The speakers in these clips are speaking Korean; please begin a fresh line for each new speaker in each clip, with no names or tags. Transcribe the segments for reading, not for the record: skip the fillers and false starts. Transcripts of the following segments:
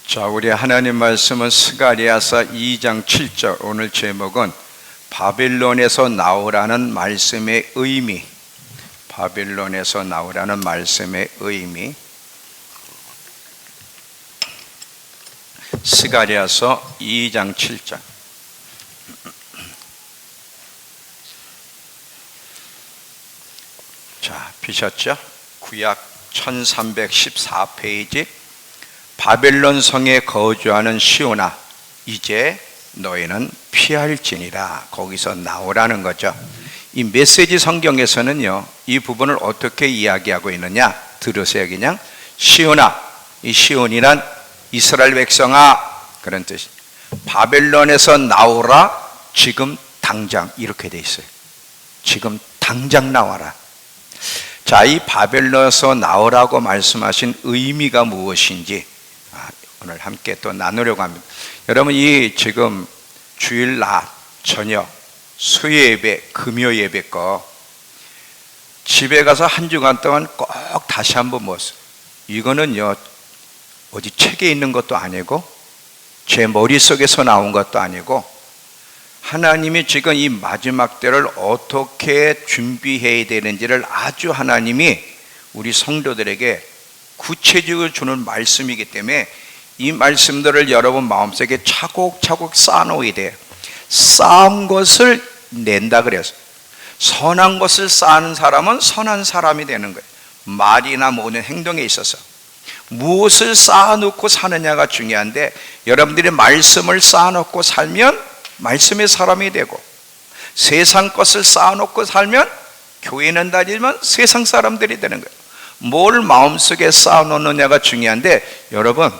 자, 우리 하나님 말씀은 스가랴서 2장 7절. 오늘 제목은 바벨론에서 나오라는 말씀의 의미. 바벨론에서 나오라는 말씀의 의미. 스가랴서 2장 7절. 자, 비셨죠? 구약 1314페이지. 바벨론 성에 거주하는 시온아, 이제 너희는 피할지니라. 거기서 나오라는 거죠. 이 메시지 성경에서는요, 이 부분을 어떻게 이야기하고 있느냐 들으세요. 그냥 시온아, 이 시온이란 이스라엘 백성아, 그런 뜻이. 바벨론에서 나오라, 지금 당장, 이렇게 돼 있어요. 지금 당장 나와라. 자, 이 바벨론에서 나오라고 말씀하신 의미가 무엇인지 오늘 함께 또 나누려고 합니다. 여러분, 이 지금 주일 낮 저녁 수요 예배, 금요 예배 거 집에 가서 한 주간 동안 꼭 다시 한번 모았어요. 이거는요, 어디 책에 있는 것도 아니고 제 머릿속에서 나온 것도 아니고 하나님이 지금 이 마지막 때를 어떻게 준비해야 되는지를 아주 하나님이 우리 성도들에게 구체적으로 주는 말씀이기 때문에 이 말씀들을 여러분 마음속에 차곡차곡 쌓아놓아야 돼요. 쌓은 것을 낸다 그래서 선한 것을 쌓는 사람은 선한 사람이 되는 거예요. 말이나 모든 행동에 있어서 무엇을 쌓아놓고 사느냐가 중요한데, 여러분들이 말씀을 쌓아놓고 살면 말씀의 사람이 되고, 세상 것을 쌓아놓고 살면 교회는 다니지만 세상 사람들이 되는 거예요. 뭘 마음속에 쌓아놓느냐가 중요한데, 여러분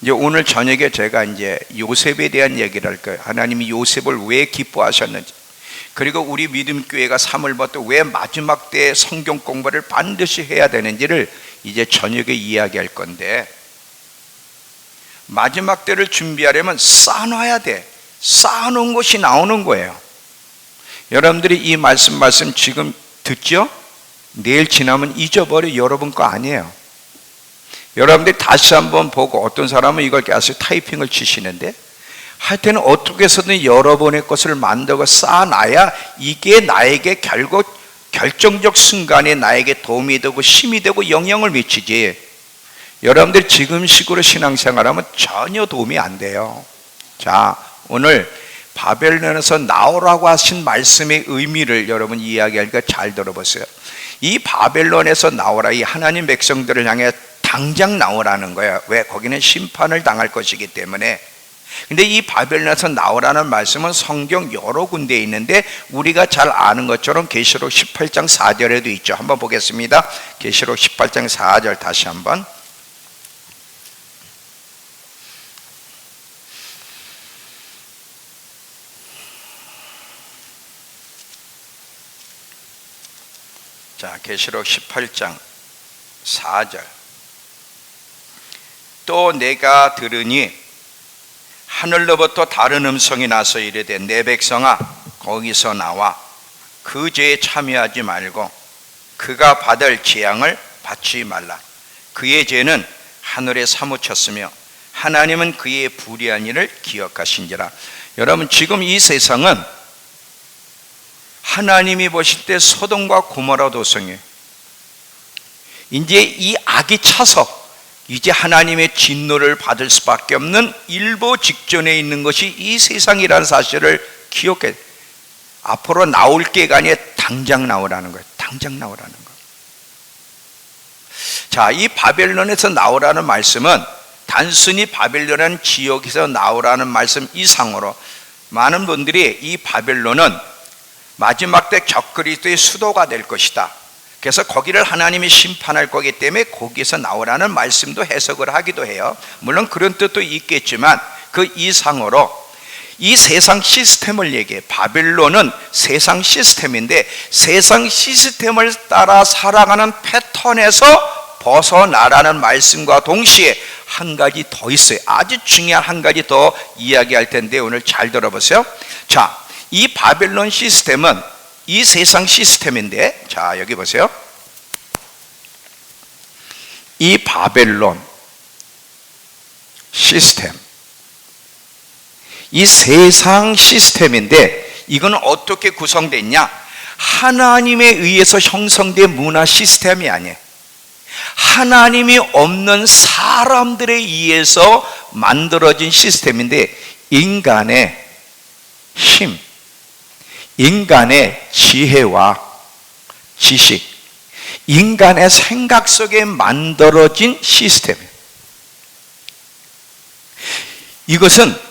이제 오늘 저녁에 제가 이제 요셉에 대한 얘기를 할 거예요. 하나님이 요셉을 왜 기뻐하셨는지, 그리고 우리 믿음교회가 3월부터 왜 마지막 때 성경 공부를 반드시 해야 되는지를 이제 저녁에 이야기할 건데, 마지막 때를 준비하려면 쌓아놔야 돼. 쌓아놓은 것이 나오는 거예요. 여러분들이 이 말씀 지금 듣죠? 내일 지나면 잊어버려. 여러분 거 아니에요. 여러분들이 다시 한번 보고, 어떤 사람은 이걸 계속 타이핑을 치시는데, 하여튼 어떻게 해서든 여러분의 것을 만들고 쌓아놔야 이게 나에게 결국 결정적 순간에 나에게 도움이 되고 힘이 되고 영향을 미치지. 여러분들이 지금 식으로 신앙생활하면 전혀 도움이 안 돼요. 자, 오늘 바벨론에서 나오라고 하신 말씀의 의미를 여러분 이야기하니까 잘 들어보세요. 이 바벨론에서 나오라, 이 하나님 백성들을 향해 당장 나오라는 거예요. 왜? 거기는 심판을 당할 것이기 때문에. 근데 이 바벨론에서 나오라는 말씀은 성경 여러 군데에 있는데, 우리가 잘 아는 것처럼 계시록 18장 4절에도 있죠. 한번 보겠습니다. 계시록 18장 4절 다시 한번. 자, 계시록 18장 4절. 또 내가 들으니 하늘로부터 다른 음성이 나서 이르되, 내 백성아, 거기서 나와 그 죄에 참여하지 말고 그가 받을 재앙을 받지 말라. 그의 죄는 하늘에 사무쳤으며 하나님은 그의 불의한 일을 기억하신지라. 여러분, 지금 이 세상은 하나님이 보실 때 소돔과 고모라 도성이에요. 이제 이 악이 차서 이제 하나님의 진노를 받을 수밖에 없는 일보 직전에 있는 것이 이 세상이라는 사실을 기억해. 앞으로 나올 게가 아니라 당장 나오라는 거예요. 당장 나오라는 거. 자, 이 바벨론에서 나오라는 말씀은 단순히 바벨론이라는 지역에서 나오라는 말씀 이상으로, 많은 분들이 이 바벨론은 마지막 때 적그리스도의 수도가 될 것이다, 그래서 거기를 하나님이 심판할 거기 때문에 거기에서 나오라는 말씀도 해석을 하기도 해요. 물론 그런 뜻도 있겠지만 그 이상으로 이 세상 시스템을 얘기해. 바벨론은 세상 시스템인데, 세상 시스템을 따라 살아가는 패턴에서 벗어나라는 말씀과 동시에 한 가지 더 있어요. 아주 중요한 한 가지 더 이야기할 텐데 오늘 잘 들어보세요. 자, 이 바벨론 시스템은 이 세상 시스템인데, 자, 여기 보세요. 이 바벨론, 시스템. 이 세상 시스템인데 이건 어떻게 구성됐냐? 하나님에 의해서 형성된 문화 시스템이 아니에요. 하나님이 없는 사람들에 의해서 만들어진 시스템인데, 인간의 힘, 인간의 지혜와 지식, 인간의 생각 속에 만들어진 시스템이에요. 이것은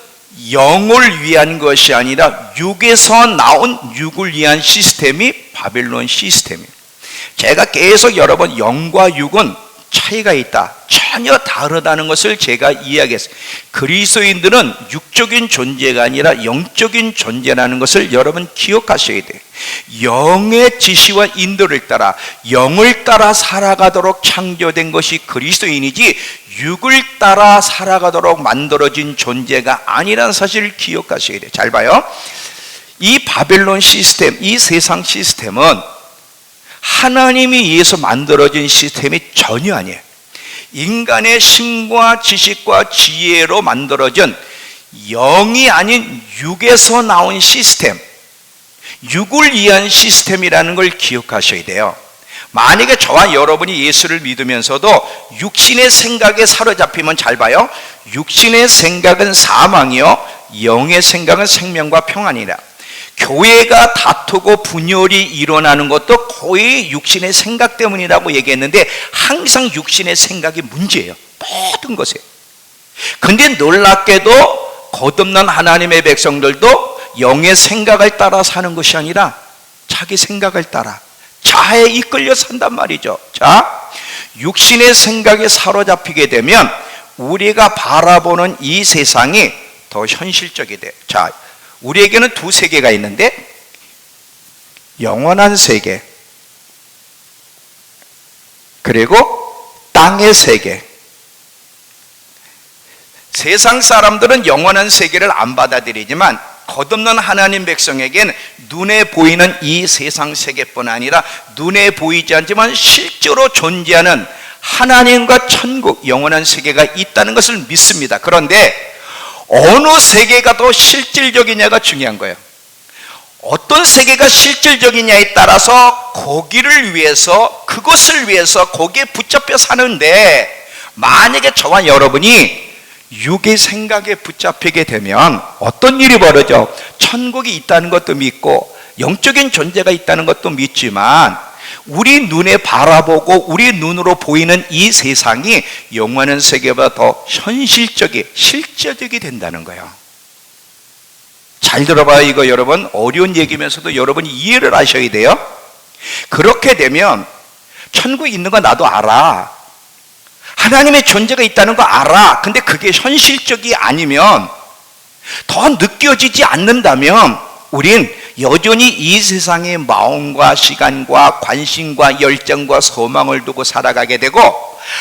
영을 위한 것이 아니라 육에서 나온 육을 위한 시스템이 바벨론 시스템이에요. 제가 계속 여러 번 영과 육은 차이가 있다, 전혀 다르다는 것을 제가 이야기했어요. 그리스도인들은 육적인 존재가 아니라 영적인 존재라는 것을 여러분 기억하셔야 돼요. 영의 지시와 인도를 따라, 영을 따라 살아가도록 창조된 것이 그리스도인이지 육을 따라 살아가도록 만들어진 존재가 아니라는 사실을 기억하셔야 돼요. 잘 봐요. 이 바벨론 시스템, 이 세상 시스템은 하나님이 위해서 만들어진 시스템이 전혀 아니에요. 인간의 신과 지식과 지혜로 만들어진 영이 아닌 육에서 나온 시스템, 육을 위한 시스템이라는 걸 기억하셔야 돼요. 만약에 저와 여러분이 예수를 믿으면서도 육신의 생각에 사로잡히면, 잘 봐요, 육신의 생각은 사망이요 영의 생각은 생명과 평안이라. 교회가 다투고 분열이 일어나는 것도 거의 육신의 생각 때문이라고 얘기했는데, 항상 육신의 생각이 문제예요, 모든 것에. 근데 놀랍게도 거듭난 하나님의 백성들도 영의 생각을 따라 사는 것이 아니라 자기 생각을 따라 자아에 이끌려 산단 말이죠. 자, 육신의 생각에 사로잡히게 되면 우리가 바라보는 이 세상이 더 현실적이 돼요. 자, 우리에게는 두 세계가 있는데, 영원한 세계 그리고 땅의 세계. 세상 사람들은 영원한 세계를 안 받아들이지만 거듭난 하나님 백성에게는 눈에 보이는 이 세상 세계뿐 아니라 눈에 보이지 않지만 실제로 존재하는 하나님과 천국, 영원한 세계가 있다는 것을 믿습니다. 그런데 어느 세계가 더 실질적이냐가 중요한 거예요. 어떤 세계가 실질적이냐에 따라서 거기를 위해서, 그것을 위해서 거기에 붙잡혀 사는데, 만약에 저와 여러분이 육의 생각에 붙잡히게 되면 어떤 일이 벌어져? 천국이 있다는 것도 믿고 영적인 존재가 있다는 것도 믿지만 우리 눈에 바라보고 우리 눈으로 보이는 이 세상이 영원한 세계보다 더 현실적이, 실제적이 된다는 거예요. 잘 들어봐요. 이거 여러분 어려운 얘기면서도 여러분이 이해를 하셔야 돼요. 그렇게 되면 천국이 있는 거 나도 알아, 하나님의 존재가 있다는 거 알아. 근데 그게 현실적이 아니면, 더 느껴지지 않는다면 우린 여전히 이 세상의 마음과 시간과 관심과 열정과 소망을 두고 살아가게 되고,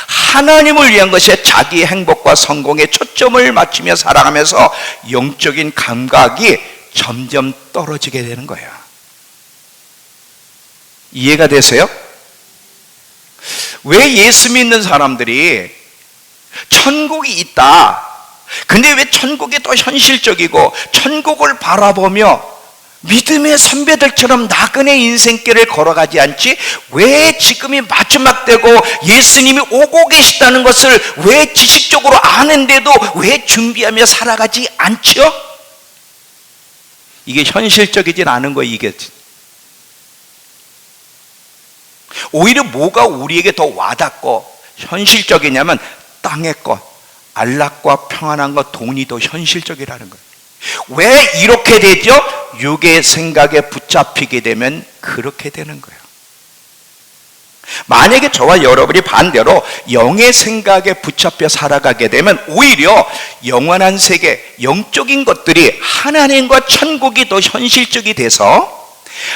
하나님을 위한 것에 자기 행복과 성공에 초점을 맞추며 살아가면서 영적인 감각이 점점 떨어지게 되는 거예요. 이해가 되세요? 왜 예수 믿는 사람들이 천국이 있다, 근데 왜 천국이 더 현실적이고 천국을 바라보며 믿음의 선배들처럼 나그네 인생길을 걸어가지 않지? 왜 지금이 마지막 때고 예수님이 오고 계시다는 것을 왜 지식적으로 아는데도 왜 준비하며 살아가지 않죠? 이게 현실적이진 않은 거예요. 이게 오히려 뭐가 우리에게 더 와닿고 현실적이냐면 땅의 것, 안락과 평안한 것, 돈이 더 현실적이라는 거예요. 왜 이렇게 되죠? 육의 생각에 붙잡히게 되면 그렇게 되는 거예요. 만약에 저와 여러분이 반대로 영의 생각에 붙잡혀 살아가게 되면 오히려 영원한 세계, 영적인 것들이, 하나님과 천국이 더 현실적이 돼서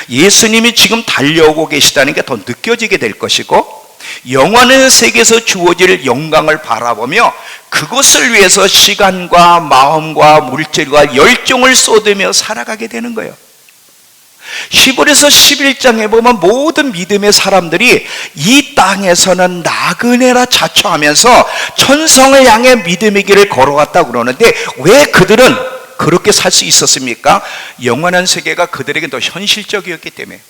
예수님이 지금 달려오고 계시다는 게 더 느껴지게 될 것이고, 영원한 세계에서 주어질 영광을 바라보며 그것을 위해서 시간과 마음과 물질과 열정을 쏟으며 살아가게 되는 거예요. 히브리서 11장에 보면 모든 믿음의 사람들이 이 땅에서는 나그네라 자처하면서 천성을 향해 믿음의 길을 걸어갔다고 그러는데 왜 그들은 그렇게 살 수 있었습니까? 영원한 세계가 그들에게 더 현실적이었기 때문에.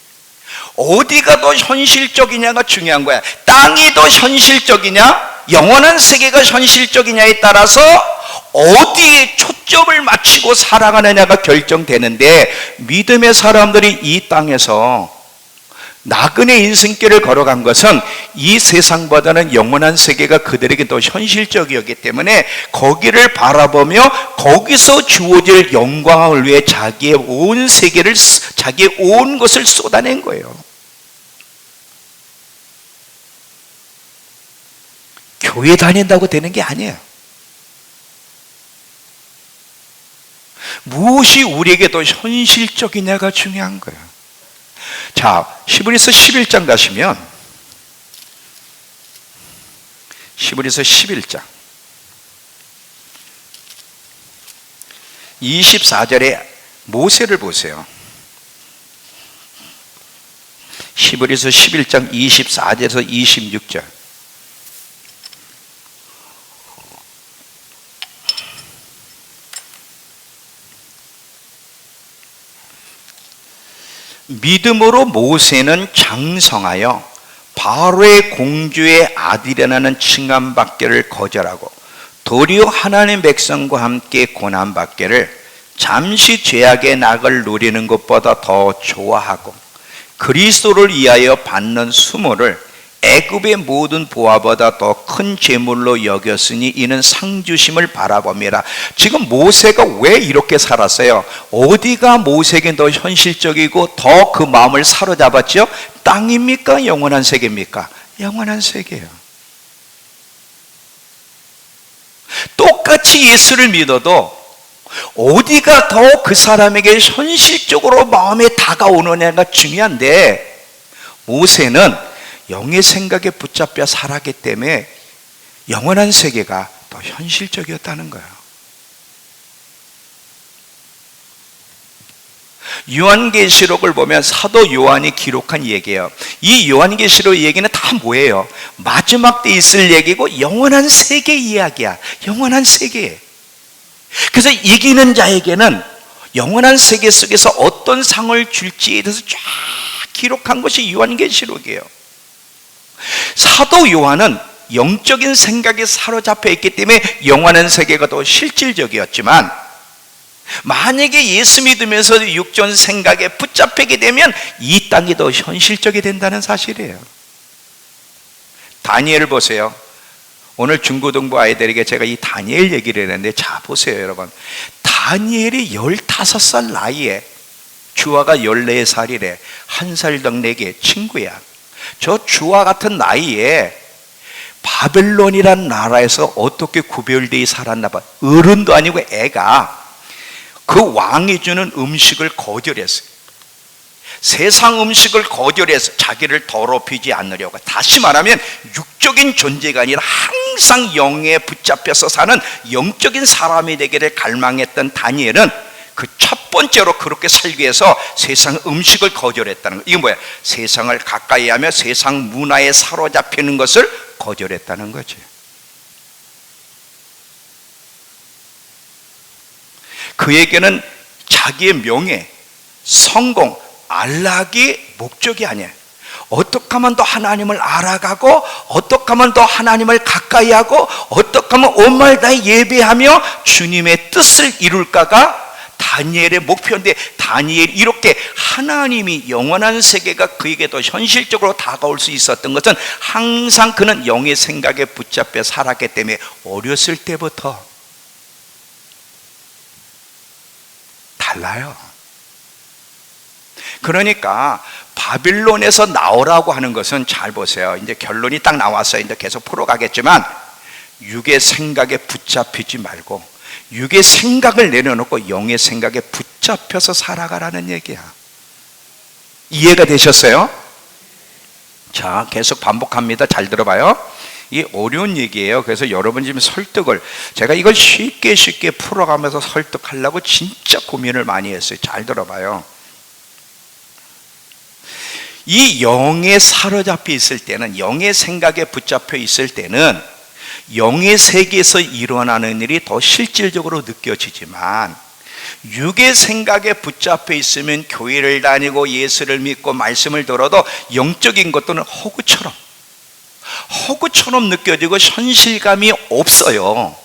어디가 더 현실적이냐가 중요한 거야. 땅이 더 현실적이냐, 영원한 세계가 현실적이냐에 따라서 어디에 초점을 맞추고 살아가느냐가 결정되는데, 믿음의 사람들이 이 땅에서 나그네 인생길을 걸어간 것은 이 세상보다는 영원한 세계가 그들에게 더 현실적이었기 때문에 거기를 바라보며 거기서 주어질 영광을 위해 자기의 온 세계를, 자기의 온 것을 쏟아낸 거예요. 교회 다닌다고 되는 게 아니에요. 무엇이 우리에게 더 현실적이냐가 중요한 거예요. 자, 히브리서 11장 가시면, 히브리서 11장 24절에 모세를 보세요. 히브리서 11장 24절에서 26절. 믿음으로 모세는 장성하여 바로의 공주의 아들이라는 칭함받기를 거절하고 도리어 하나님의 백성과 함께 고난받기를 잠시 죄악의 낙을 누리는 것보다 더 좋아하고 그리스도를 위하여 받는 수모를 애굽의 모든 보화보다 더 큰 재물로 여겼으니 이는 상 주심을 바라봅니다. 지금 모세가 왜 이렇게 살았어요? 어디가 모세에게 더 현실적이고 더 그 마음을 사로잡았죠? 땅입니까? 영원한 세계입니까? 영원한 세계예요. 똑같이 예수를 믿어도 어디가 더 그 사람에게 현실적으로 마음에 다가오느냐가 중요한데, 모세는 영의 생각에 붙잡혀 살았기 때문에 영원한 세계가 더 현실적이었다는 거예요. 요한계시록을 보면 사도 요한이 기록한 얘기예요. 이 요한계시록 얘기는 다 뭐예요? 마지막 때 있을 얘기고 영원한 세계 이야기야. 영원한 세계. 그래서 이기는 자에게는 영원한 세계 속에서 어떤 상을 줄지에 대해서 쫙 기록한 것이 요한계시록이에요. 사도 요한은 영적인 생각에 사로잡혀 있기 때문에 영원한 세계가 더 실질적이었지만, 만약에 예수 믿으면서 육전 생각에 붙잡히게 되면 이 땅이 더 현실적이 된다는 사실이에요. 다니엘을 보세요. 오늘 중고등부 아이들에게 제가 이 다니엘 얘기를 했는데, 자 보세요 여러분. 다니엘이 15살 나이에, 주화가 14살이래. 한 살 더 내게 친구야. 저 주와 같은 나이에 바벨론이란 나라에서 어떻게 구별되어 살았나 봐. 어른도 아니고 애가 그 왕이 주는 음식을 거절했어요. 세상 음식을 거절해서 자기를 더럽히지 않으려고. 다시 말하면 육적인 존재가 아니라 항상 영에 붙잡혀서 사는 영적인 사람이 되기를 갈망했던 다니엘은 그 첫 번째로 그렇게 살기 위해서 세상 음식을 거절했다는 거. 이게 뭐야? 세상을 가까이 하며 세상 문화에 사로잡히는 것을 거절했다는 거지. 그에게는 자기의 명예, 성공, 안락이 목적이 아니에요. 어떻게 하면 더 하나님을 알아가고, 어떻게 하면 더 하나님을 가까이 하고, 어떻게 하면 온 말 다 예배하며 주님의 뜻을 이룰까가 다니엘의 목표인데, 다니엘이 이렇게 하나님이 영원한 세계가 그에게 더 현실적으로 다가올 수 있었던 것은 항상 그는 영의 생각에 붙잡혀 살았기 때문에 어렸을 때부터 달라요. 그러니까 바빌론에서 나오라고 하는 것은, 잘 보세요. 이제 결론이 딱 나왔어요. 이제 계속 풀어가겠지만, 육의 생각에 붙잡히지 말고 육의 생각을 내려놓고 영의 생각에 붙잡혀서 살아가라는 얘기야. 이해가 되셨어요? 자, 계속 반복합니다. 잘 들어봐요. 이게 어려운 얘기예요. 그래서 여러분 지금 설득을, 제가 이걸 쉽게 풀어가면서 설득하려고 진짜 고민을 많이 했어요. 잘 들어봐요. 이 영에 사로잡혀 있을 때는, 영의 생각에 붙잡혀 있을 때는 영의 세계에서 일어나는 일이 더 실질적으로 느껴지지만, 육의 생각에 붙잡혀 있으면 교회를 다니고 예수를 믿고 말씀을 들어도 영적인 것들은 허구처럼 느껴지고 현실감이 없어요.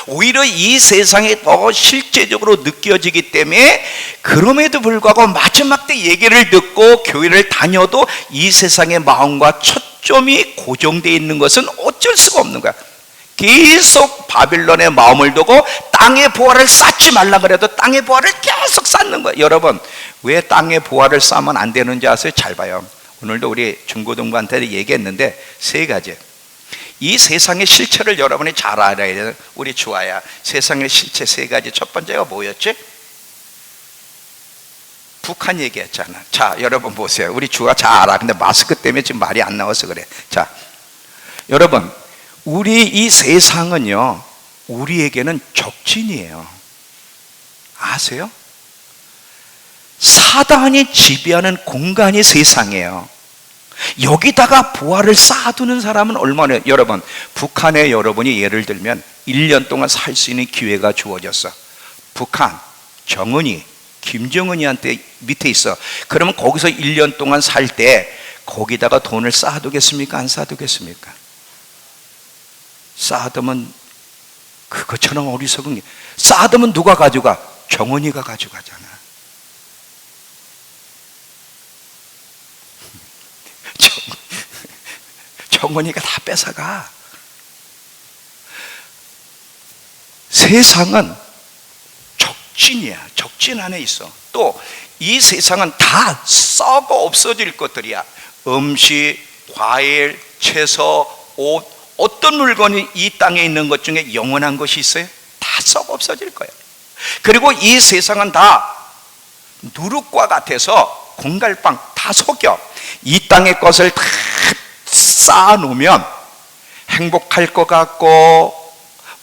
오히려 이 세상에 더 실제적으로 느껴지기 때문에, 그럼에도 불구하고 마지막 때 얘기를 듣고 교회를 다녀도 이 세상의 마음과 초점이 고정되어 있는 것은 어쩔 수가 없는 거야. 계속 바빌론의 마음을 두고 땅의 보화를 쌓지 말라 그래도 땅의 보화를 계속 쌓는 거야. 여러분, 왜 땅의 보화를 쌓으면 안 되는지 아세요? 잘 봐요. 오늘도 우리 중고등부한테 얘기했는데, 세 가지. 이 세상의 실체를 여러분이 잘 알아야 돼요. 우리 주아야, 세상의 실체 세 가지. 첫 번째가 뭐였지? 북한 얘기했잖아. 자, 여러분 보세요. 우리 주아 잘 알아. 근데 마스크 때문에 지금 말이 안 나와서 그래. 자, 여러분, 우리 이 세상은요, 우리에게는 적진이에요. 아세요? 사단이 지배하는 공간이 세상이에요. 여기다가 보화를 쌓아두는 사람은 얼마나, 여러분, 북한에 여러분이 예를 들면 1년 동안 살 수 있는 기회가 주어졌어. 북한, 정은이, 김정은이한테 밑에 있어. 그러면 거기서 1년 동안 살 때 거기다가 돈을 쌓아두겠습니까? 안 쌓아두겠습니까? 쌓아두면 그것처럼 어리석은 게, 쌓아두면 누가 가져가? 정은이가 가져가잖아. 정은이가 다 뺏어가. 세상은 적진이야. 적진 안에 있어. 또 이 세상은 다 썩어 없어질 것들이야. 음식, 과일, 채소, 옷, 어떤 물건이 이 땅에 있는 것 중에 영원한 것이 있어요? 다 썩어 없어질 거예요. 그리고 이 세상은 다 누룩과 같아서 공갈빵 다 속여. 이 땅의 것을 다 쌓아놓으면 행복할 것 같고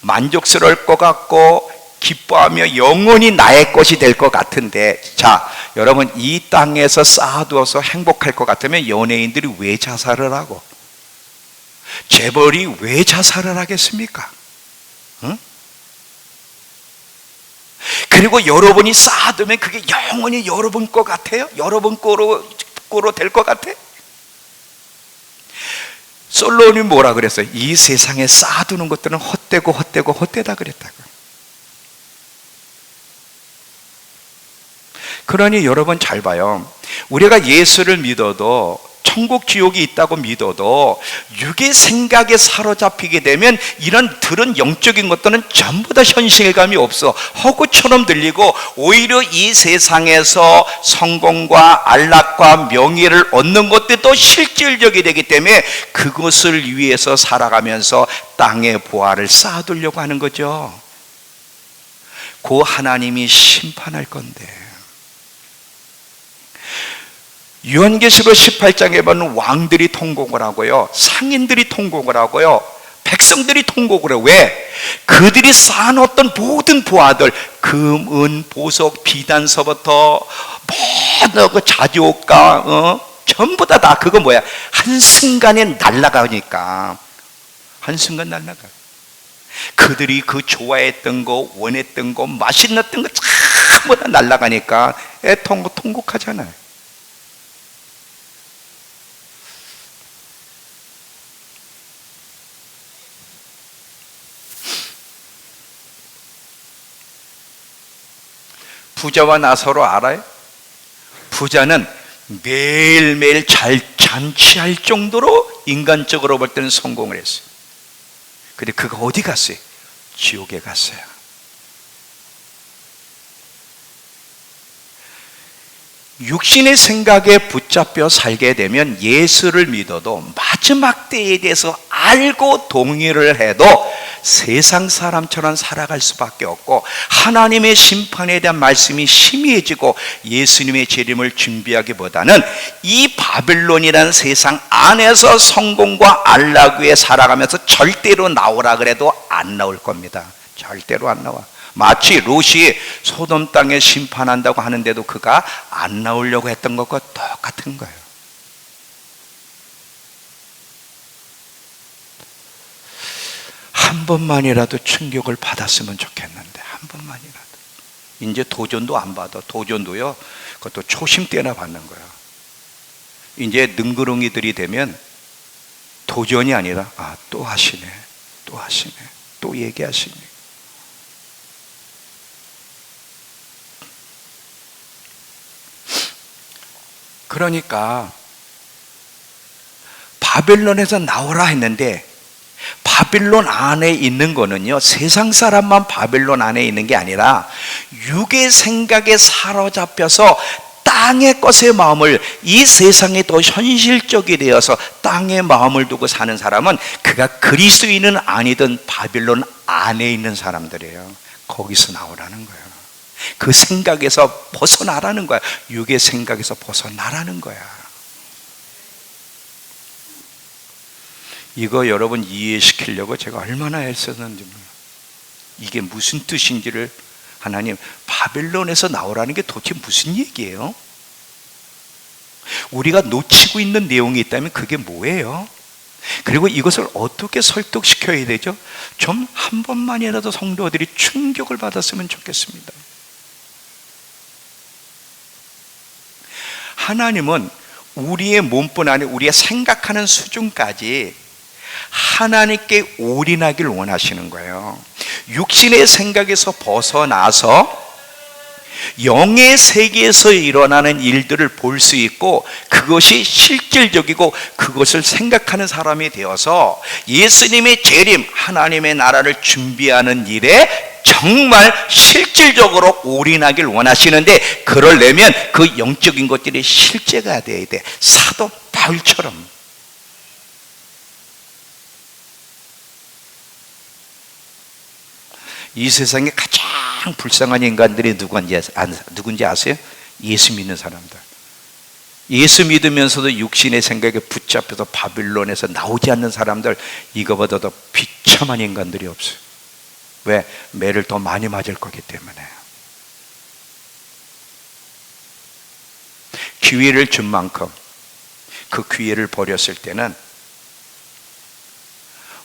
만족스러울 것 같고 기뻐하며 영원히 나의 것이 될 것 같은데, 자, 여러분, 이 땅에서 쌓아두어서 행복할 것 같으면 연예인들이 왜 자살을 하고 재벌이 왜 자살을 하겠습니까? 응? 그리고 여러분이 쌓아두면 그게 영원히 여러분 것 같아요? 여러분 거로 될 것 같아? 솔로몬이 뭐라 그랬어요? 이 세상에 쌓아두는 것들은 헛되다 그랬다고. 그러니 여러분 잘 봐요. 우리가 예수를 믿어도, 천국 지옥이 있다고 믿어도 육의 생각에 사로잡히게 되면 이런 들은 영적인 것들은 전부 다 현실감이 없어. 허구처럼 들리고 오히려 이 세상에서 성공과 안락과 명예를 얻는 것들도 실질적이 되기 때문에 그것을 위해서 살아가면서 땅의 보화를 쌓아두려고 하는 거죠. 그 하나님이 심판할 건데. 요한계시록 18장에 보면 왕들이 통곡을 하고요, 상인들이 통곡을 하고요, 백성들이 통곡을 해요. 왜? 그들이 쌓아놓았던 모든 보화들, 금, 은, 보석, 비단서부터 모든 그 자주옷과 전부 다 그거 뭐야? 한순간에 날아가니까. 한순간 날아가. 그들이 그 좋아했던 거, 원했던 거, 맛있었던 거 전부 다 날아가니까 애통하고 통곡하잖아요. 부자와 나사로 알아요? 부자는 매일매일 잘 잔치할 정도로 인간적으로 볼 때는 성공을 했어요. 근데 그가 어디 갔어요? 지옥에 갔어요. 육신의 생각에 붙잡혀 살게 되면 예수를 믿어도 마지막 때에 대해서 알고 동의를 해도 세상 사람처럼 살아갈 수밖에 없고, 하나님의 심판에 대한 말씀이 희미해지고 예수님의 재림을 준비하기보다는 이 바벨론이라는 세상 안에서 성공과 안락 위에 살아가면서 절대로 나오라 그래도 안 나올 겁니다. 절대로 안 나와. 마치 롯이 소돔 땅에 심판한다고 하는데도 그가 안 나오려고 했던 것과 똑같은 거예요. 한 번만이라도 충격을 받았으면 좋겠는데, 한 번만이라도. 이제 도전도 안 받아. 도전도요, 그것도 초심 때나 받는 거야. 이제 능구렁이들이 되면 도전이 아니라, 또 하시네, 또 하시네, 또 얘기하시네. 그러니까 바벨론에서 나오라 했는데, 바벨론 안에 있는 거는요, 세상 사람만 바벨론 안에 있는 게 아니라 육의 생각에 사로잡혀서 땅의 것의 마음을, 이 세상에 더 현실적이 되어서 땅의 마음을 두고 사는 사람은 그가 그리스도인은 아니든 바벨론 안에 있는 사람들이에요. 거기서 나오라는 거예요. 그 생각에서 벗어나라는 거야. 육의 생각에서 벗어나라는 거야. 이거 여러분 이해시키려고 제가 얼마나 애썼는지 몰라요. 이게 무슨 뜻인지를. 하나님, 바벨론에서 나오라는 게 도대체 무슨 얘기예요? 우리가 놓치고 있는 내용이 있다면 그게 뭐예요? 그리고 이것을 어떻게 설득시켜야 되죠? 좀 한 번만이라도 성도들이 충격을 받았으면 좋겠습니다. 하나님은 우리의 몸뿐 아니라 우리가 생각하는 수준까지 하나님께 올인하기를 원하시는 거예요. 육신의 생각에서 벗어나서 영의 세계에서 일어나는 일들을 볼 수 있고, 그것이 실질적이고 그것을 생각하는 사람이 되어서 예수님의 재림, 하나님의 나라를 준비하는 일에 정말 실질적으로 올인하길 원하시는데, 그러려면 그 영적인 것들이 실제가 돼야 돼. 사도 바울처럼. 이 세상에 가장 불쌍한 인간들이 누군지 아세요? 예수 믿는 사람들. 예수 믿으면서도 육신의 생각에 붙잡혀서 바빌론에서 나오지 않는 사람들, 이거보다 더 비참한 인간들이 없어요. 왜? 매를 더 많이 맞을 거기 때문에. 기회를 준 만큼 그 기회를 버렸을 때는,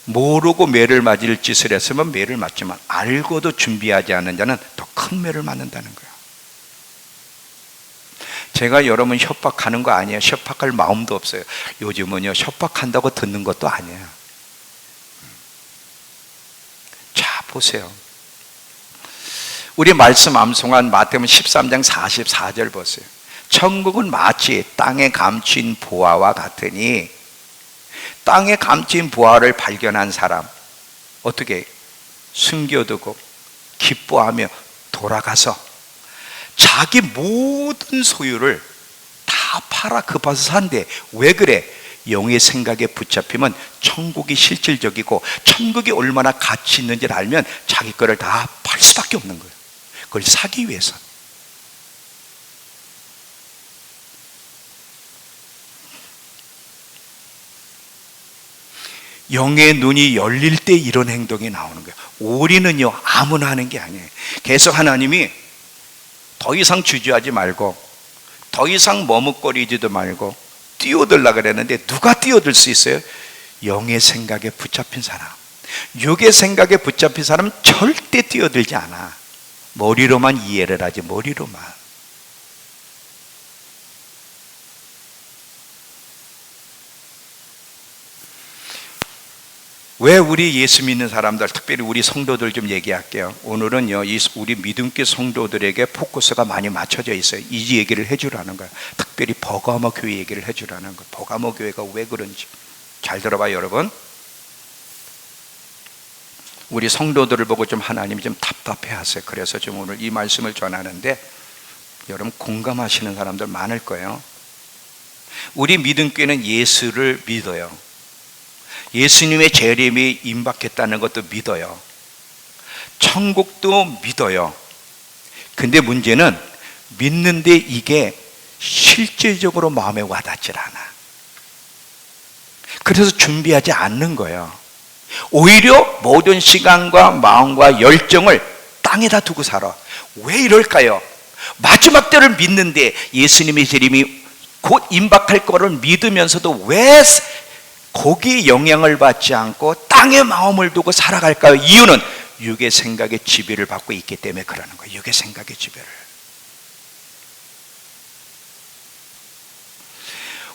모르고 매를 맞을 짓을 했으면 매를 맞지만 알고도 준비하지 않은 자는 더 큰 매를 맞는다는 거예요. 제가 여러분 협박하는 거 아니에요. 협박할 마음도 없어요. 요즘은요, 협박한다고 듣는 것도 아니에요. 자, 보세요. 우리 말씀 암송한 마태복음 13장 44절 보세요. 천국은 마치 땅에 감춘 보화와 같으니, 땅에 감춘 보화를 발견한 사람, 어떻게 숨겨두고 기뻐하며 돌아가서 자기 모든 소유를 다 팔아 급해서 산대. 왜 그래? 영의 생각에 붙잡히면 천국이 실질적이고 천국이 얼마나 가치 있는지를 알면 자기 거를 다 팔 수밖에 없는 거예요. 그걸 사기 위해서. 영의 눈이 열릴 때 이런 행동이 나오는 거예요. 올인은요, 아무나 하는 게 아니에요. 계속 하나님이 더 이상 주저하지 말고, 더 이상 머뭇거리지도 말고 뛰어들라 그랬는데, 누가 뛰어들 수 있어요? 영의 생각에 붙잡힌 사람. 육의 생각에 붙잡힌 사람은 절대 뛰어들지 않아. 머리로만 이해를 하지, 머리로만. 왜 우리 예수 믿는 사람들, 특별히 우리 성도들 좀 얘기할게요. 오늘은요, 우리 믿음교 성도들에게 포커스가 많이 맞춰져 있어요. 이 얘기를 해주라는 거예요. 특별히 버가모 교회 얘기를 해주라는 거예요. 버가모 교회가 왜 그런지 잘 들어봐요, 여러분. 우리 성도들을 보고 좀 하나님이 좀 답답해하세요. 그래서 좀 오늘 이 말씀을 전하는데, 여러분 공감하시는 사람들 많을 거예요. 우리 믿음교회는 예수를 믿어요. 예수님의 재림이 임박했다는 것도 믿어요. 천국도 믿어요. 근데 문제는 믿는데 이게 실질적으로 마음에 와닿질 않아. 그래서 준비하지 않는 거예요. 오히려 모든 시간과 마음과 열정을 땅에다 두고 살아. 왜 이럴까요? 마지막 때를 믿는데, 예수님의 재림이 곧 임박할 거를 믿으면서도 왜 거기에 영향을 받지 않고 땅에 마음을 두고 살아갈까요? 이유는 육의 생각의 지배를 받고 있기 때문에 그러는 거예요. 육의 생각의 지배를.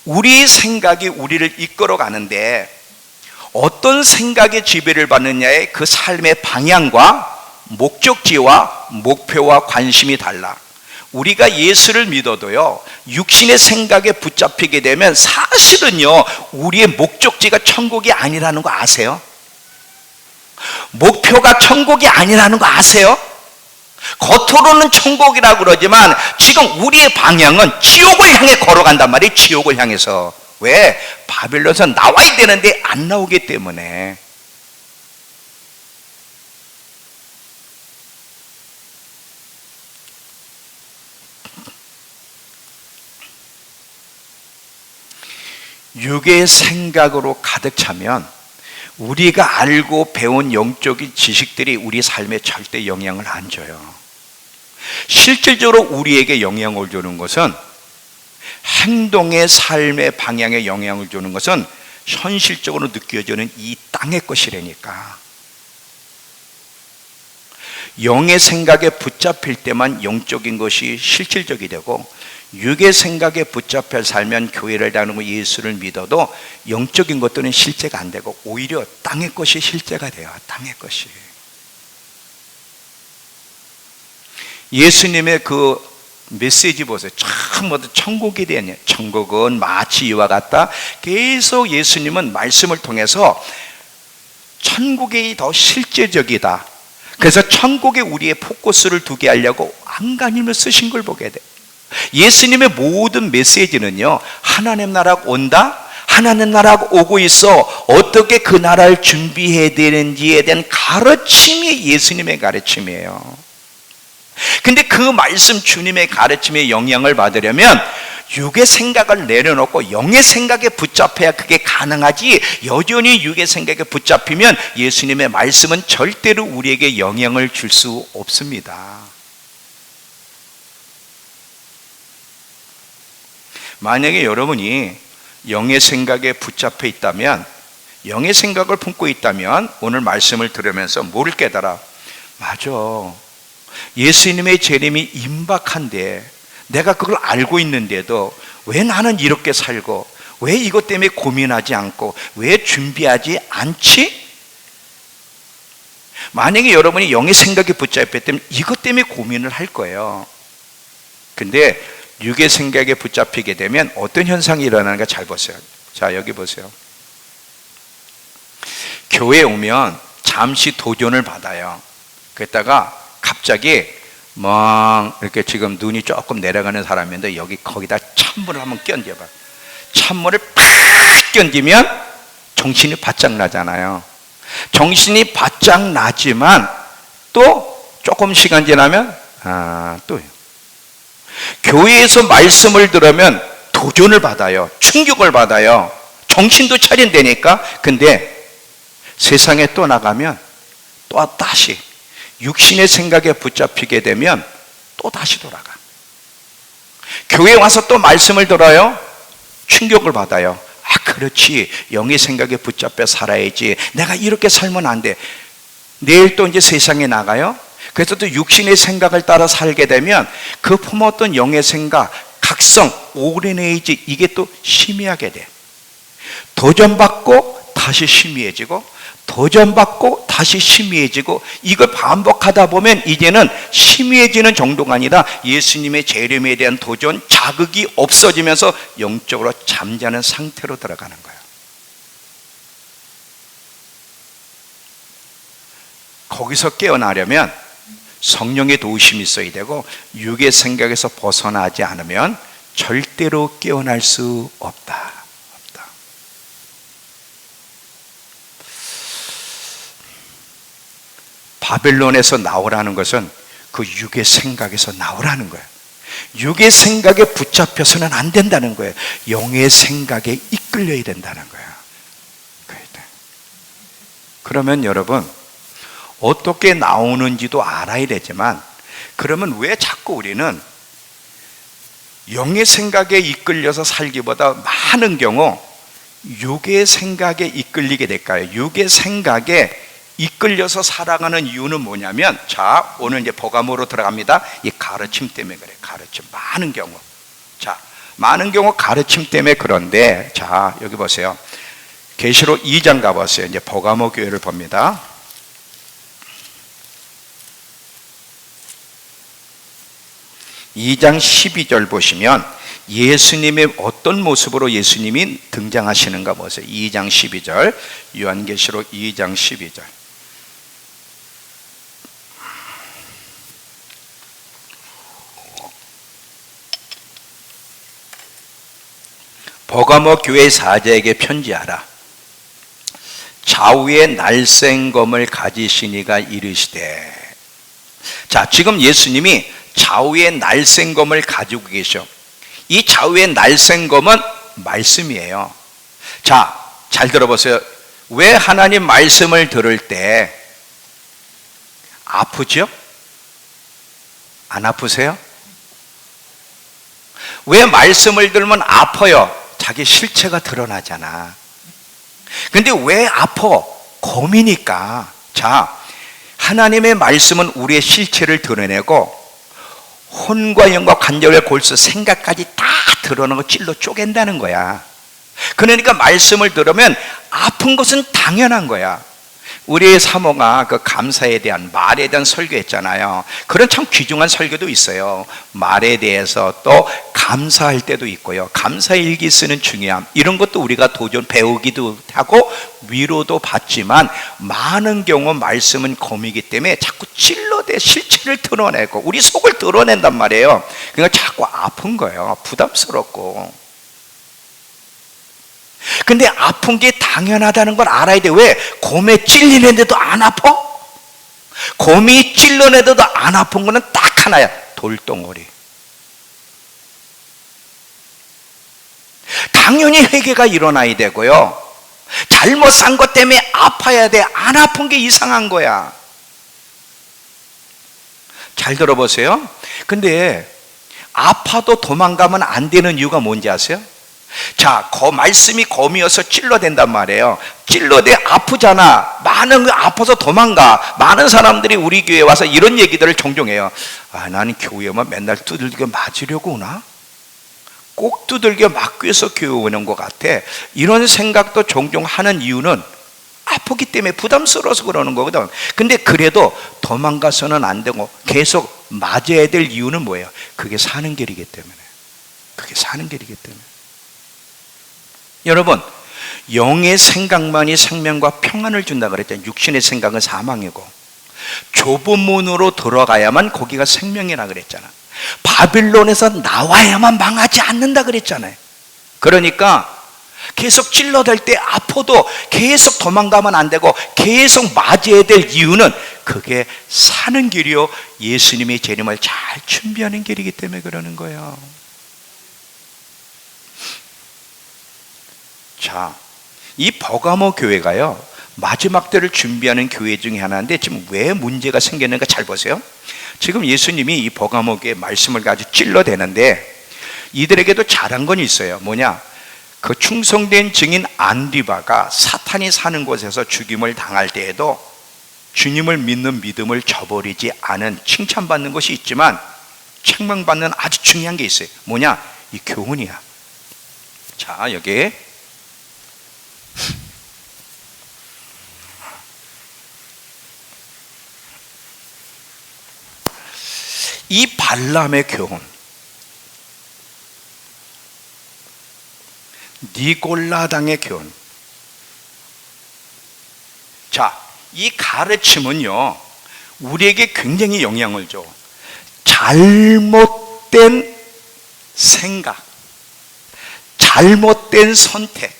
우리 생각이 우리를 이끌어 가는데 어떤 생각의 지배를 받느냐에 그 삶의 방향과 목적지와 목표와 관심이 달라. 우리가 예수를 믿어도요, 육신의 생각에 붙잡히게 되면 사실은요, 우리의 목적지가 천국이 아니라는 거 아세요? 목표가 천국이 아니라는 거 아세요? 겉으로는 천국이라고 그러지만 지금 우리의 방향은 지옥을 향해 걸어간단 말이에요. 지옥을 향해서. 왜? 바벨론에서 나와야 되는데 안 나오기 때문에. 육의 생각으로 가득 차면 우리가 알고 배운 영적인 지식들이 우리 삶에 절대 영향을 안 줘요. 실질적으로 우리에게 영향을 주는 것은, 행동의 삶의 방향에 영향을 주는 것은 현실적으로 느껴지는 이 땅의 것이라니까. 영의 생각에 붙잡힐 때만 영적인 것이 실질적이 되고, 육의 생각에 붙잡혀 살면 교회를 다니고 예수를 믿어도 영적인 것들은 실제가 안 되고 오히려 땅의 것이 실제가 돼요. 땅의 것이. 예수님의 그 메시지 보세요. 참 모두 천국에 대한, 천국은 마치 이와 같다. 계속 예수님은 말씀을 통해서 천국이 더 실제적이다. 그래서 천국에 우리의 포커스를 두게 하려고 안간힘을 쓰신 걸 보게 돼. 예수님의 모든 메시지는요, 하나님 나라가 온다, 하나님 나라가 오고 있어, 어떻게 그 나라를 준비해야 되는지에 대한 가르침이 예수님의 가르침이에요. 근데 그 말씀, 주님의 가르침에 영향을 받으려면 육의 생각을 내려놓고 영의 생각에 붙잡혀야 그게 가능하지, 여전히 육의 생각에 붙잡히면 예수님의 말씀은 절대로 우리에게 영향을 줄 수 없습니다. 만약에 여러분이 영의 생각에 붙잡혀 있다면, 영의 생각을 품고 있다면 오늘 말씀을 들으면서 뭐를 깨달아? 맞아, 예수님의 재림이 임박한데 내가 그걸 알고 있는데도 왜 나는 이렇게 살고, 왜 이것 때문에 고민하지 않고, 왜 준비하지 않지? 만약에 여러분이 영의 생각에 붙잡혔다면 이것 때문에 고민을 할 거예요. 근데 육의 생각에 붙잡히게 되면 어떤 현상이 일어나는가 잘 보세요. 자, 여기 보세요. 교회에 오면 잠시 도전을 받아요. 그랬다가 갑자기 이렇게 지금 눈이 조금 내려가는 사람인데 여기 거기다 찬물을 한번 끼얹어봐. 찬물을 팍 끼얹으면 정신이 바짝 나잖아요. 정신이 바짝 나지만 또 조금 시간 지나면 또요. 교회에서 말씀을 들으면 도전을 받아요. 충격을 받아요. 정신도 차린다니까. 근데 세상에 또 나가면 또 다시 육신의 생각에 붙잡히게 되면 또 다시 돌아가. 교회에 와서 또 말씀을 들어요. 충격을 받아요. 그렇지, 영의 생각에 붙잡혀 살아야지, 내가 이렇게 살면 안 돼. 내일 또 이제 세상에 나가요. 그래서 또 육신의 생각을 따라 살게 되면 그 품었던 영의 생각, 각성, 오그레네이지, 이게 또 희미하게 돼. 도전받고 다시 희미해지고, 도전받고 다시 희미해지고, 이걸 반복하다 보면 이제는 희미해지는 정도가 아니라 예수님의 재림에 대한 도전, 자극이 없어지면서 영적으로 잠자는 상태로 들어가는 거예요. 거기서 깨어나려면 성령의 도우심이 있어야 되고, 육의 생각에서 벗어나지 않으면 절대로 깨어날 수 없다. 바벨론에서 나오라는 것은 그 육의 생각에서 나오라는 거예요. 육의 생각에 붙잡혀서는 안 된다는 거예요. 영의 생각에 이끌려야 된다는 거예요. 그러면 여러분, 어떻게 나오는지도 알아야 되지만, 그러면 왜 자꾸 우리는 영의 생각에 이끌려서 살기보다 많은 경우 육의 생각에 이끌리게 될까요? 육의 생각에 이끌려서 살아가는 이유는 뭐냐면, 자, 오늘 이제 버가모로 들어갑니다. 이 가르침 때문에 그래요. 가르침. 많은 경우. 자, 많은 경우 가르침 때문에 그런데, 자, 여기 보세요. 계시록 2장 가보세요. 이제 버가모 교회를 봅니다. (2장 12절) 보시면 예수님의 어떤 모습으로 예수님이 등장하시는가 보세요. 2장 12절, 요한계시록 2장 12절. 버가모 교회 사제에게 편지하라. 좌우에 날쌘검을 가지시니가 이르시되. 자, 지금 예수님이 좌우에 날쌘검을 가지고 계셔. 이 좌우에 날쌘검은 말씀이에요. 자, 잘 들어보세요. 왜 하나님 말씀을 들을 때 아프죠? 안 아프세요? 왜 말씀을 들으면 아파요? 자기 실체가 드러나잖아. 근데 왜 아파? 검이니까. 자, 하나님의 말씀은 우리의 실체를 드러내고 혼과 영과 관절의 골수 생각까지 다 드러나고 찔러 쪼갠다는 거야. 그러니까 말씀을 들으면 아픈 것은 당연한 거야. 우리 사모가 그 감사에 대한, 말에 대한 설교했잖아요. 그런 참 귀중한 설교도 있어요. 말에 대해서 또 감사할 때도 있고요. 감사 일기 쓰는 중요함, 이런 것도 우리가 도전 배우기도 하고 위로도 받지만, 많은 경우 말씀은 검이기 때문에 자꾸 찔러대 실체를 드러내고 우리 속을 드러낸단 말이에요. 그러니까 자꾸 아픈 거예요. 부담스럽고. 근데 아픈 게 당연하다는 걸 알아야 돼. 왜? 곰에 찔리는데도 안 아파? 곰이 찔러내도 안 아픈 거는 딱 하나야. 돌덩어리. 당연히 회개가 일어나야 되고요. 잘못 산 것 때문에 아파야 돼. 안 아픈 게 이상한 거야. 잘 들어보세요. 근데 아파도 도망가면 안 되는 이유가 뭔지 아세요? 자, 말씀이 검이어서 찔러댄단 말이에요. 찔러대 아프잖아. 많은 거 아파서 도망가. 많은 사람들이 우리 교회에 와서 이런 얘기들을 종종 해요. 아, 나는 교회만 맨날 두들겨 맞으려고 오나? 꼭 두들겨 맞기 위해서 교회 오는 것 같아. 이런 생각도 종종 하는 이유는 아프기 때문에 부담스러워서 그러는 거거든. 근데 그래도 도망가서는 안 되고 계속 맞아야 될 이유는 뭐예요? 그게 사는 길이기 때문에. 그게 사는 길이기 때문에. 여러분, 영의 생각만이 생명과 평안을 준다 그랬잖아요. 육신의 생각은 사망이고 좁은 문으로 들어가야만 거기가 생명이라 그랬잖아. 바빌론에서 나와야만 망하지 않는다 그랬잖아요. 그러니까 계속 찔러댈 때 아파도 계속 도망가면 안 되고 계속 맞아야 될 이유는 그게 사는 길이요, 예수님이 재림을 잘 준비하는 길이기 때문에 그러는 거예요. 자, 이 버가모 교회가요, 마지막 때를 준비하는 교회 중에 하나인데 지금 왜 문제가 생겼는가 잘 보세요. 지금 예수님이 이 버가모 교회 말씀을 가지고 찔러대는데 이들에게도 잘한 건 있어요. 뭐냐? 그 충성된 증인 안디바가 사탄이 사는 곳에서 죽임을 당할 때에도 주님을 믿는 믿음을 저버리지 않은, 칭찬받는 것이 있지만 책망받는 아주 중요한 게 있어요. 뭐냐? 이 교훈이야. 자, 여기 이 발람의 교훈, 니골라당의 교훈. 자, 이 가르침은요 우리에게 굉장히 영향을 줘. 잘못된 생각, 잘못된 선택,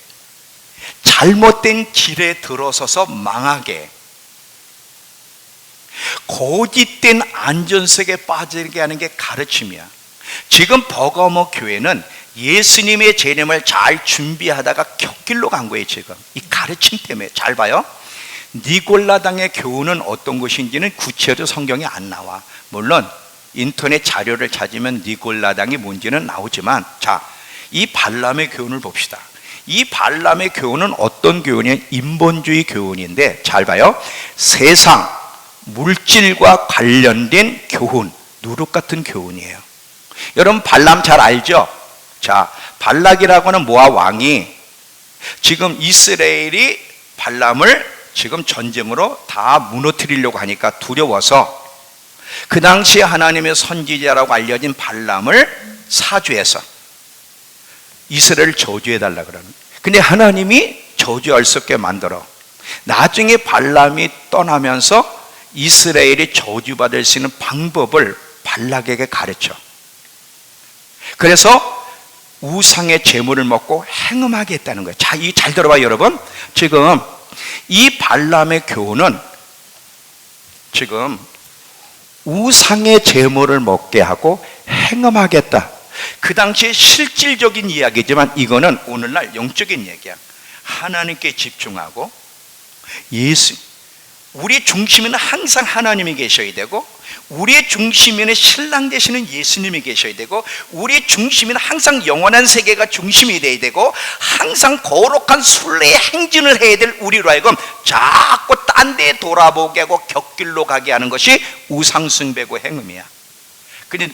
잘못된 길에 들어서서 망하게, 고짓된 안전석에 빠지게 하는 게 가르침이야. 지금 버가모 교회는 예수님의 재림을 잘 준비하다가 곁길로 간 거예요. 지금 이 가르침 때문에. 잘 봐요. 니골라당의 교훈은 어떤 것인지는 구체적으로 성경에 안 나와. 물론 인터넷 자료를 찾으면 니골라당이 뭔지는 나오지만, 자, 이 발람의 교훈을 봅시다. 이 발람의 교훈은 어떤 교훈이냐? 인본주의 교훈인데 잘 봐요. 세상, 물질과 관련된 교훈, 누룩 같은 교훈이에요. 여러분 발람 잘 알죠? 자, 발락이라고는 모압 왕이 지금 이스라엘이 발람을 지금 전쟁으로 다 무너뜨리려고 하니까 두려워서 그 당시에 하나님의 선지자라고 알려진 발람을 사주해서 이스라엘을 저주해달라 그러는. 근데 하나님이 저주할 수 없게 만들어. 나중에 발람이 떠나면서 이스라엘이 저주받을 수 있는 방법을 발락에게 가르쳐. 그래서 우상의 제물을 먹고 행음하게 했다는 거예요. 자, 이 잘 들어봐요, 여러분. 지금 이 발람의 교훈은 지금 우상의 제물을 먹게 하고 행음하겠다. 그 당시에 실질적인 이야기지만 이거는 오늘날 영적인 얘기야. 하나님께 집중하고 우리의 중심에는 항상 하나님이 계셔야 되고, 우리의 중심에는 신랑 되시는 예수님이 계셔야 되고, 우리의 중심에는 항상 영원한 세계가 중심이 돼야 되고, 항상 거룩한 순례의 행진을 해야 될 우리로 하여금 자꾸 딴 데 돌아보게 하고 곁길로 가게 하는 것이 우상숭배고 행음이야. 근데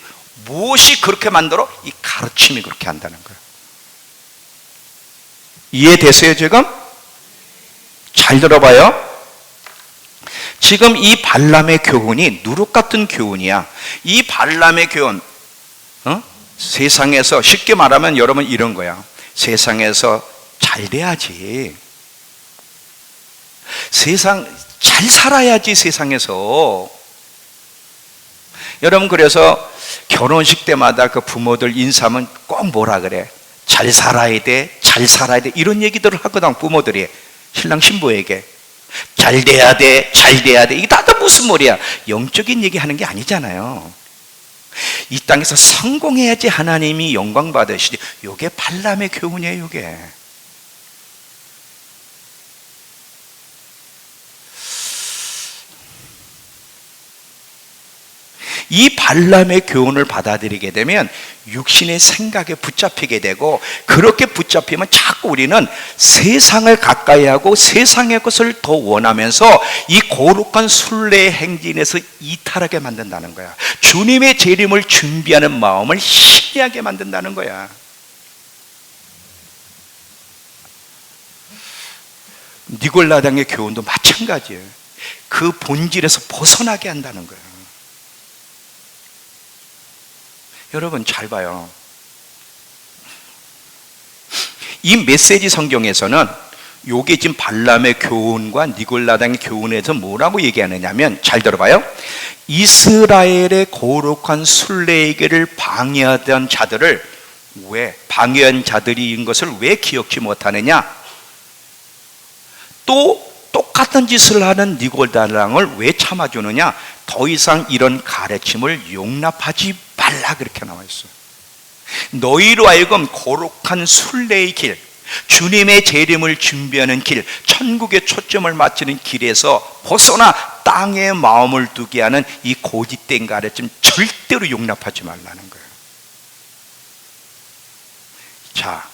무엇이 그렇게 만들어? 이 가르침이 그렇게 한다는 거예요. 이해되세요 지금? 잘 들어봐요. 지금 이 발람의 교훈이 누룩 같은 교훈이야. 이 발람의 교훈, 세상에서 쉽게 말하면 여러분 이런 거야. 세상에서 잘 돼야지. 세상 잘 살아야지 세상에서. 여러분 그래서 결혼식 때마다 그 부모들 인사하면 꼭 뭐라 그래? 잘 살아야 돼, 잘 살아야 돼. 이런 얘기들을 하거든 부모들이 신랑 신부에게. 잘 돼야 돼, 잘 돼야 돼. 이게 다 무슨 말이야? 영적인 얘기하는 게 아니잖아요. 이 땅에서 성공해야지 하나님이 영광 받으시지. 이게 발람의 교훈이에요. 이게 이 발람의 교훈을 받아들이게 되면 육신의 생각에 붙잡히게 되고, 그렇게 붙잡히면 자꾸 우리는 세상을 가까이 하고 세상의 것을 더 원하면서 이 거룩한 순례의 행진에서 이탈하게 만든다는 거야. 주님의 재림을 준비하는 마음을 희미하게 만든다는 거야. 니골라당의 교훈도 마찬가지예요. 그 본질에서 벗어나게 한다는 거야. 여러분 잘 봐요. 이 메시지 성경에서는 요게 지금 발람의 교훈과 니골라당의 교훈에서 뭐라고 얘기하느냐면, 잘 들어봐요. 이스라엘의 거룩한 순례의 길을 방해하던 자들을 방해한 자들인 것을 왜 기억지 못하느냐? 또 똑같은 짓을 하는 니골라당을 왜 참아주느냐? 더 이상 이런 가르침을 용납하지 말라, 그렇게 나와 있어요. 너희로 하여금 거룩한 순례의 길, 주님의 재림을 준비하는 길, 천국의 초점을 맞추는 길에서 벗어나 땅에 마음을 두게 하는 이 고집된 가르침 절대로 용납하지 말라는 거예요. 자,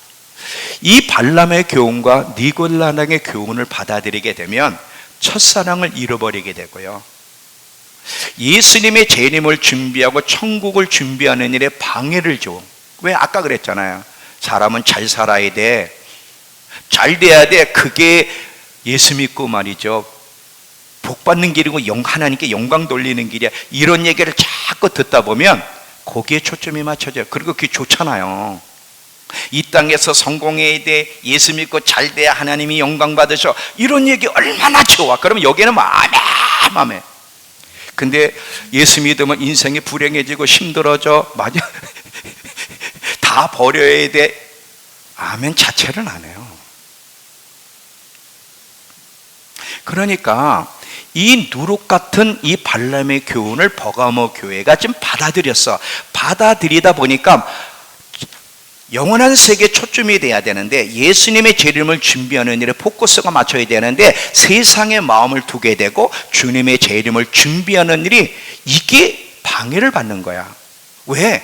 이 발람의 교훈과 니골라당의 교훈을 받아들이게 되면 첫사랑을 잃어버리게 되고요, 예수님의 재림을 준비하고 천국을 준비하는 일에 방해를 줘. 왜? 아까 그랬잖아요. 사람은 잘 살아야 돼, 잘 돼야 돼. 그게 예수 믿고 말이죠, 복 받는 길이고 하나님께 영광 돌리는 길이야. 이런 얘기를 자꾸 듣다 보면 거기에 초점이 맞춰져요. 그리고 그게 좋잖아요. 이 땅에서 성공해야 돼, 예수 믿고 잘 돼야 하나님이 영광 받으셔. 이런 얘기 얼마나 좋아. 그러면 여기는 마음에. 근데 예수 믿으면 인생이 불행해지고 힘들어져. 맞아. 다 버려야 돼. 아멘 자체를 안 해요. 그러니까 이 누룩 같은 이 발람의 교훈을 버가모 교회가 지금 받아들였어. 받아들이다 보니까 영원한 세계에 초점이 돼야 되는데, 예수님의 재림을 준비하는 일에 포커스가 맞춰야 되는데 세상에 마음을 두게 되고 주님의 재림을 준비하는 일이 이게 방해를 받는 거야. 왜?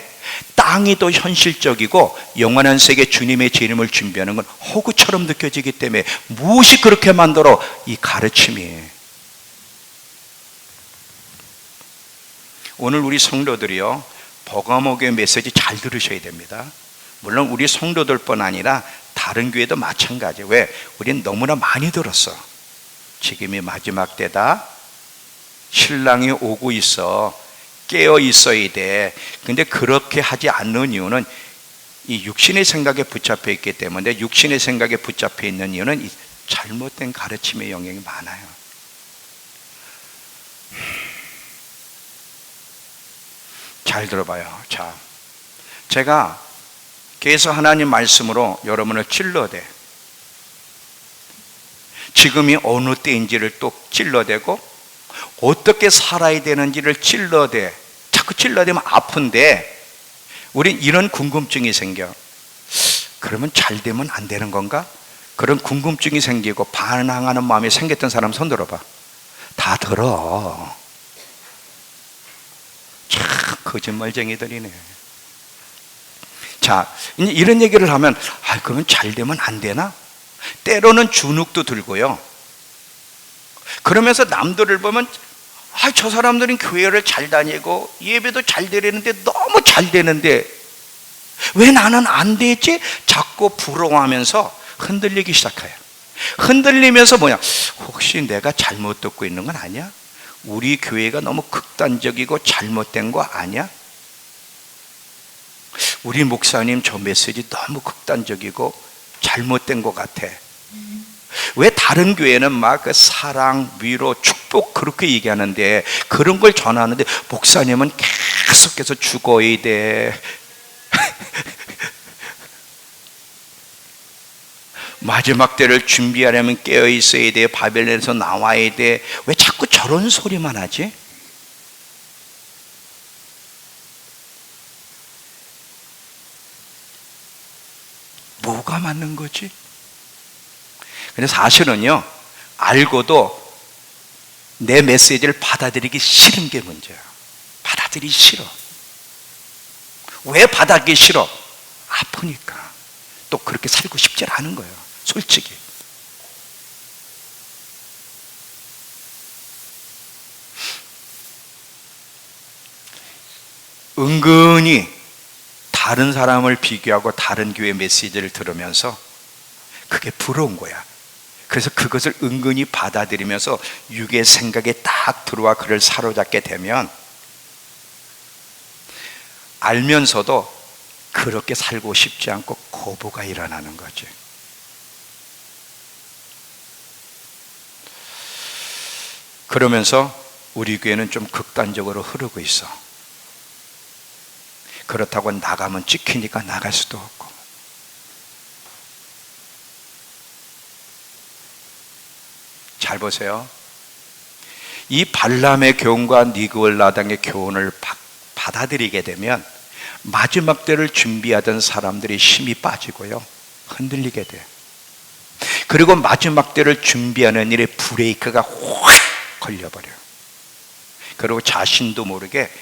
땅이 더 현실적이고 영원한 세계 주님의 재림을 준비하는 건 허구처럼 느껴지기 때문에 무엇이 그렇게 만들어? 이 가르침이에요. 오늘 우리 성도들이요, 버가모교회 메시지 잘 들으셔야 됩니다. 물론 우리 성도들뿐 아니라 다른 교회도 마찬가지예요. 왜? 우린 너무나 많이 들었어. 지금이 마지막 때다. 신랑이 오고 있어. 깨어 있어야 돼. 근데 그렇게 하지 않는 이유는 이 육신의 생각에 붙잡혀 있기 때문에, 육신의 생각에 붙잡혀 있는 이유는 이 잘못된 가르침의 영향이 많아요. 잘 들어봐요. 자, 제가 계속 하나님 말씀으로 여러분을 찔러대. 지금이 어느 때인지를 또 찔러대고, 어떻게 살아야 되는지를 찔러대. 자꾸 찔러대면 아픈데, 우린 이런 궁금증이 생겨. 그러면 잘 되면 안 되는 건가? 그런 궁금증이 생기고 반항하는 마음이 생겼던 사람 손 들어봐. 다 들어. 참 거짓말쟁이들이네. 자, 이런 얘기를 하면, 그러면 잘 되면 안 되나? 때로는 주눅도 들고요. 그러면서 남들을 보면, 저 사람들은 교회를 잘 다니고 예배도 잘 드리는데, 너무 잘 되는데 왜 나는 안 되지? 자꾸 부러워하면서 흔들리기 시작해요. 흔들리면서 뭐냐? 혹시 내가 잘못 듣고 있는 건 아니야? 우리 교회가 너무 극단적이고 잘못된 거 아니야? 우리 목사님 저 메시지 너무 극단적이고 잘못된 것 같아. 왜 다른 교회는 막 그 사랑, 위로, 축복 그렇게 얘기하는데, 그런 걸 전하는데 목사님은 계속해서 죽어야 돼. 마지막 때를 준비하려면 깨어 있어야 돼. 바벨론에서 나와야 돼. 왜 자꾸 저런 소리만 하지? 뭐가 맞는 거지? 근데 사실은요, 알고도 내 메시지를 받아들이기 싫은 게 문제야. 받아들이기 싫어. 왜 받아들이기 싫어? 아프니까. 또 그렇게 살고 싶지 않은 거예요, 솔직히. 은근히 다른 사람을 비교하고 다른 교회 메시지를 들으면서 그게 부러운 거야. 그래서 그것을 은근히 받아들이면서 육의 생각에 딱 들어와 그를 사로잡게 되면, 알면서도 그렇게 살고 싶지 않고 거부가 일어나는 거지. 그러면서 우리 교회는 좀 극단적으로 흐르고 있어. 그렇다고 나가면 찍히니까 나갈 수도 없고. 잘 보세요. 이 발람의 교훈과 니골라당의 교훈을 받아들이게 되면 마지막 때를 준비하던 사람들이 힘이 빠지고요, 흔들리게 돼. 그리고 마지막 때를 준비하는 일에 브레이크가 확 걸려버려요. 그리고 자신도 모르게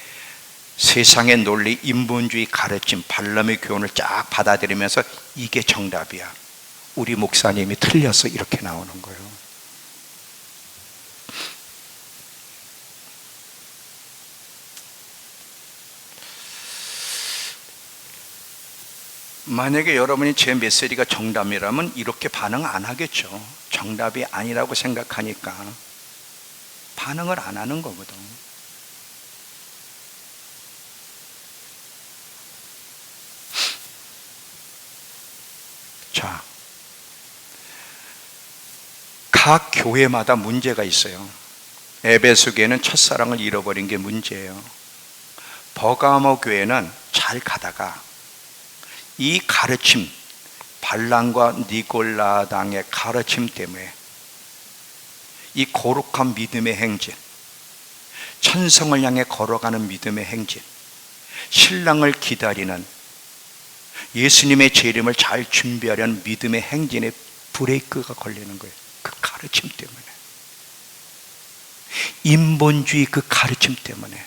세상의 논리, 인본주의 가르침, 발람의 교훈을 쫙 받아들이면서 이게 정답이야, 우리 목사님이 틀렸어, 이렇게 나오는 거예요. 만약에 여러분이 제 메시지가 정답이라면 이렇게 반응 안 하겠죠. 정답이 아니라고 생각하니까 반응을 안 하는 거거든. 자, 각 교회마다 문제가 있어요. 에베소 교회는 첫사랑을 잃어버린 게 문제예요. 버가모 교회는 잘 가다가 이 가르침, 발람과 니골라당의 가르침 때문에 이 거룩한 믿음의 행진, 천성을 향해 걸어가는 믿음의 행진, 신랑을 기다리는 예수님의 재림을 잘 준비하려는 믿음의 행진에 브레이크가 걸리는 거예요. 그 가르침 때문에, 인본주의 그 가르침 때문에,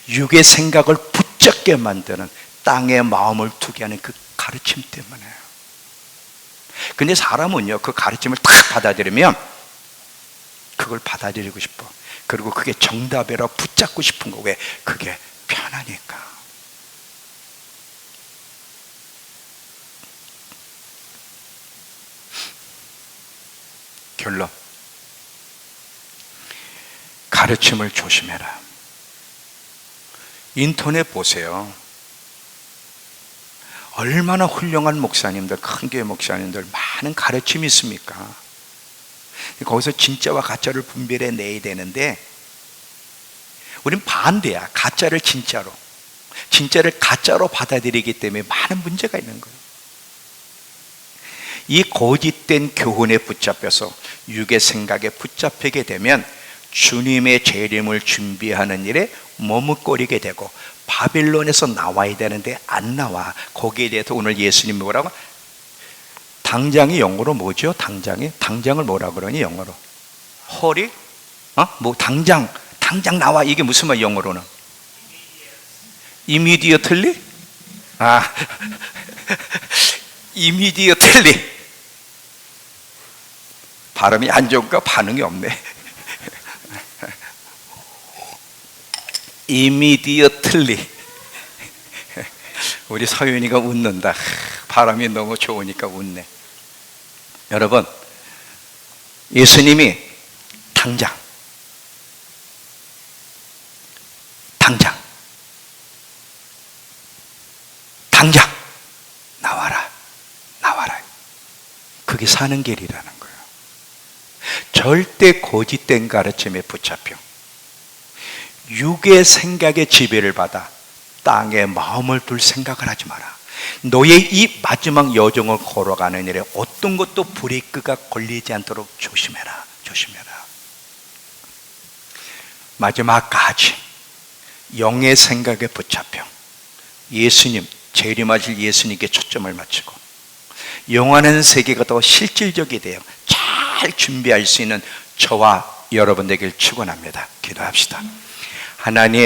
육의 생각을 붙잡게 만드는, 땅에 마음을 두게 하는 그 가르침 때문에요. 근데 사람은요, 그 가르침을 딱 받아들이면 그걸 받아들이고 싶어. 그리고 그게 정답이라 붙잡고 싶은 거. 왜? 그게 편하니까. 결론, 가르침을 조심해라. 인터넷 보세요. 얼마나 훌륭한 목사님들, 큰 교회 목사님들 많은 가르침이 있습니까? 거기서 진짜와 가짜를 분별해 내야 되는데 우린 반대야. 가짜를 진짜로, 진짜를 가짜로 받아들이기 때문에 많은 문제가 있는 거예요. 이 거짓된 교훈에 붙잡혀서 육의 생각에 붙잡히게 되면 주님의 재림을 준비하는 일에 머뭇거리게 되고 바빌론에서 나와야 되는데 안 나와. 거기에 대해서 오늘 예수님이 뭐라고? 당장이 영어로 뭐죠? 당장을 뭐라 그러니 영어로? 허리? 뭐 당장 나와. 이게 무슨 말 영어로는? immediately? immediately. 발음이 안 좋으니까 반응이 없네. immediately. 우리 서윤이가 웃는다. 바람이 너무 좋으니까 웃네. 여러분, 예수님이 당장 나와라. 그게 사는 길이라는 거예요. 절대 거짓된 가르침에 붙잡혀 육의 생각에 지배를 받아 땅에 마음을 둘 생각을 하지 마라. 너의 이 마지막 여정을 걸어가는 일에 어떤 것도 브레이크가 걸리지 않도록 조심해라. 마지막까지 영의 생각에 붙잡혀 예수님, 재림하실 예수님께 초점을 맞추고 영원한 세계가 더 실질적이 되어 잘 준비할 수 있는 저와 여러분 되길 축원합니다. 기도합시다. 하나님,